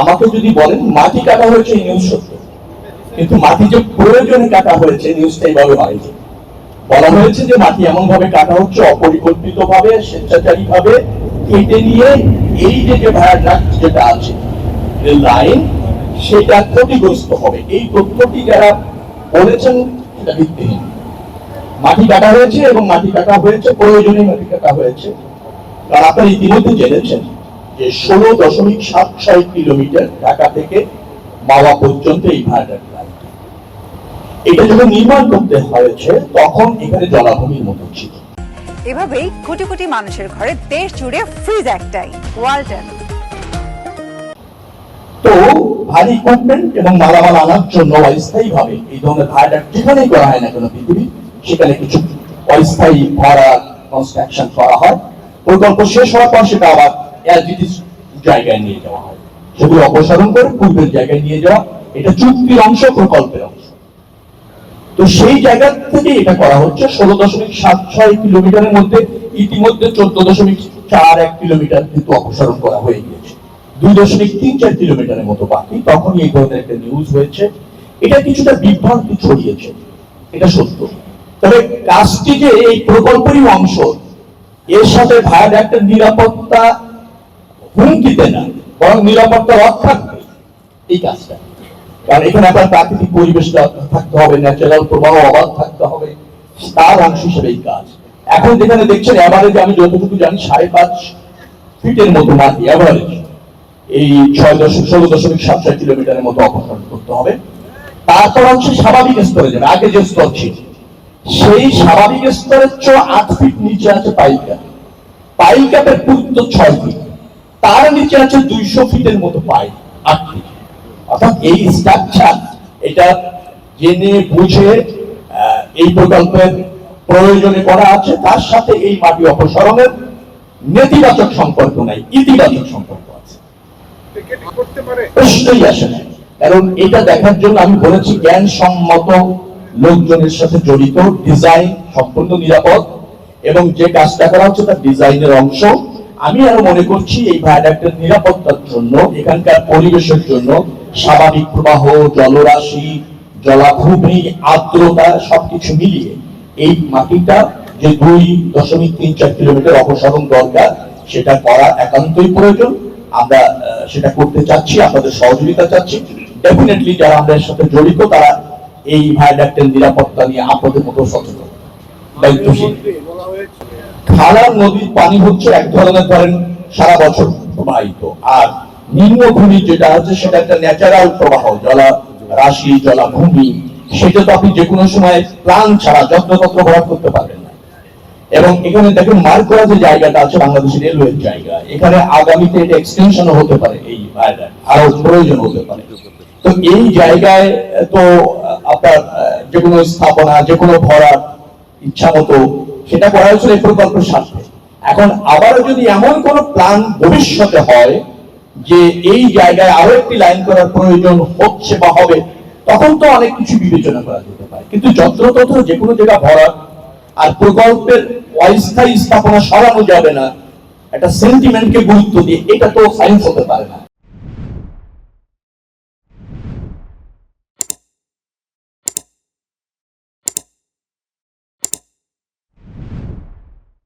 আমাকে যদি বলেন মাটি কাটা হয়েছে এই নিউজ সত্য, কিন্তু মাটি যে প্রয়োজনে কাটা হয়েছে নিউজটা এইভাবে হয়নি। বলা হয়েছে যে মাটি এমন ভাবে কাটা হচ্ছে অপরিকল্পিত ভাবে, স্বেচ্ছাচারী ভাবে কেটে নিয়ে এই যে ভায়াডাক্ট যেটা আছে রেল লাইন সেটা ক্ষতিগ্রস্ত হবে। এই তথ্যটি যারা বলেছেন সেটা ভিত্তিহীন। মাটি কাটা হয়েছে এবং মাটি কাটা হয়েছে প্রয়োজনে মাটি কাটা হয়েছে। কারণ আপনারা ইতিমধ্যে জেনেছেন যে 16.76 কিলোমিটার ঢাকা থেকে মাওয়া পর্যন্ত এই ভায়াডাক্ট লাইন, এটা যখন নির্মাণ করতে হয়েছে তখন এখানে জলাভূমির মতো ছিল। এভাবেই কোটি কোটি মানুষের ঘরে দেশ জুড়ে ফ্রিজ একটাই, ওয়ালটন। তো ভারী ইকুইপমেন্ট এবং মালামাল আনার জন্য অস্থায়ী ভাবে এই ধরনের ভায়াডাক্ট যেখানেই করা হয় না কেন পৃথিবী, সেখানে কিছু অস্থায়ী ভরা কনস্ট্রাকশন করা হয়। প্রকল্প শেষ হওয়ার পর সেটা আবার জায়গায় নিয়ে যাওয়া হয়, সেগুলো অপসারণ করে পূর্বের জায়গায় নিয়ে যাওয়া, এটা চুক্তির অংশ, প্রকল্পের অংশ। তো সেই জায়গা থেকে এটা করা হচ্ছে। 16.76 কিলোমিটারের মধ্যে ইতিমধ্যে 14.41 কিলোমিটার কিন্তু অপসারণ করা হয়ে গিয়েছে। 2.34 কিলোমিটারের মতো বাকি। তখনই এই ধরনের একটা নিউজ হয়েছে। এটা কিছুটা বিভ্রান্তি ছড়িয়েছে, এটা সত্য। তবে কাজটি যে এই প্রকল্পেরই অংশ, এর সাথে ভায়াডাক্টের নিরাপত্তা হুমকিতে না, বরং নিরাপত্তা রক্ষা এই কাজটা। কারণ এখানে আপনার প্রাকৃতিক পরিবেশটা থাকতে হবে, ন্যাচারাল প্রবাহ অবাধ থাকতে হবে, তার অংশ হিসেবে এই কাজ। এখন যেখানে দেখছেন এভারেজে, আমি যতটুকু জানি 5.5 ফিটের মতো মাটি এভারেজ এই 16.76 কিলোমিটারের মতো অপসারণ করতে হবে। তারপর হচ্ছে স্বাভাবিক স্তরে যাবে। আগে যে স্তর ছিল সেই স্বাভাবিক স্তরের চেয়ে 8 ফিট নিচে আছে পাইল ক্যাপ। পাইল ক্যাপের পুরুত্ব 6 ফিট, তার নিচে আছে 200 ফিটের মতো পাইল, 8 ফিট। অর্থাৎ এই স্ট্রাকচার, এটা জেনে বুঝে এই প্রকল্পের প্রয়োজনে করা আছে। তার সাথে এই মাটি অপসারণের নেতিবাচক সম্পর্ক নাই, ইতিবাচক সম্পর্ক আছে। প্রশ্নই আসে না। কারণ এটা দেখার জন্য আমি বলেছি জ্ঞানসম্মত লোকজনের সাথে জড়িত, ডিজাইন সম্পূর্ণ নিরাপদ, এবং যে কাজটা করা হচ্ছে তার ডিজাইনের অংশ। আমি আরো মনে করছি এই ভায়াডাক্টের নিরাপত্তার জন্য, এখানকার পরিবেশের জন্য, স্বাভাবিক প্রবাহ, জলরাশি, জলাভূমি, আর্দ্রতা সবকিছু মিলিয়ে এই মাটিটা যে 2.34 কিলোমিটার অপসারণ দরকার, সেটা করা একান্তই প্রয়োজন। আমরা সেটা করতে চাচ্ছি, আপনাদের সহযোগিতা চাচ্ছি। ডেফিনেটলি যারা আমাদের সাথে জড়িত তারা এই ভায়াডাক্টের নিরাপত্তা নিয়ে আপনাদের মতো সচেতন, দায়িত্বশীল। খালার নদীর পানি হচ্ছে এক ধরনের, ধরেন সারা বছর প্রবাহিত, আর নিম্নভূমি যেটা আছে সেটা একটা ন্যাচারাল প্রবাহ, জলারাশি, জলাভূমি, সেটা তো আপনি যে কোনো সময় প্ল্যান ছাড়া যত্রতত্র ভরাট করতে পারবেন না। এবং এখানে দেখুন মার্ক করা যে জায়গাটা আছে বাংলাদেশের রেলওয়ের জায়গা, এখানে আগামীতে এটা এক্সটেনশনও হতে পারে, এই ভায়াডাক্ট আরো প্রয়োজন হতে পারে। তো এই জায়গায় তো আপনার যে কোনো স্থাপনা, যে কোনো ভরাট ইচ্ছা মতো সেটা করা হয়েছিল এই প্রকল্পের স্বার্থে। এখন আবারও যদি এমন কোন প্ল্যান ভবিষ্যতে হয় যে এই জায়গায় আরো একটি লাইন করার প্রয়োজন হচ্ছে বা হবে, তখন তো অনেক কিছু বিবেচনা করা যেতে পারে। কিন্তু যত্রতত্র যে কোনো জায়গা ভরাট আর প্রকল্পের অস্থায়ী স্থাপনা সরানো যাবে না, একটা সেন্টিমেন্টকে গুরুত্ব দিয়ে, এটা তো সায়েন্স হতে পারে না।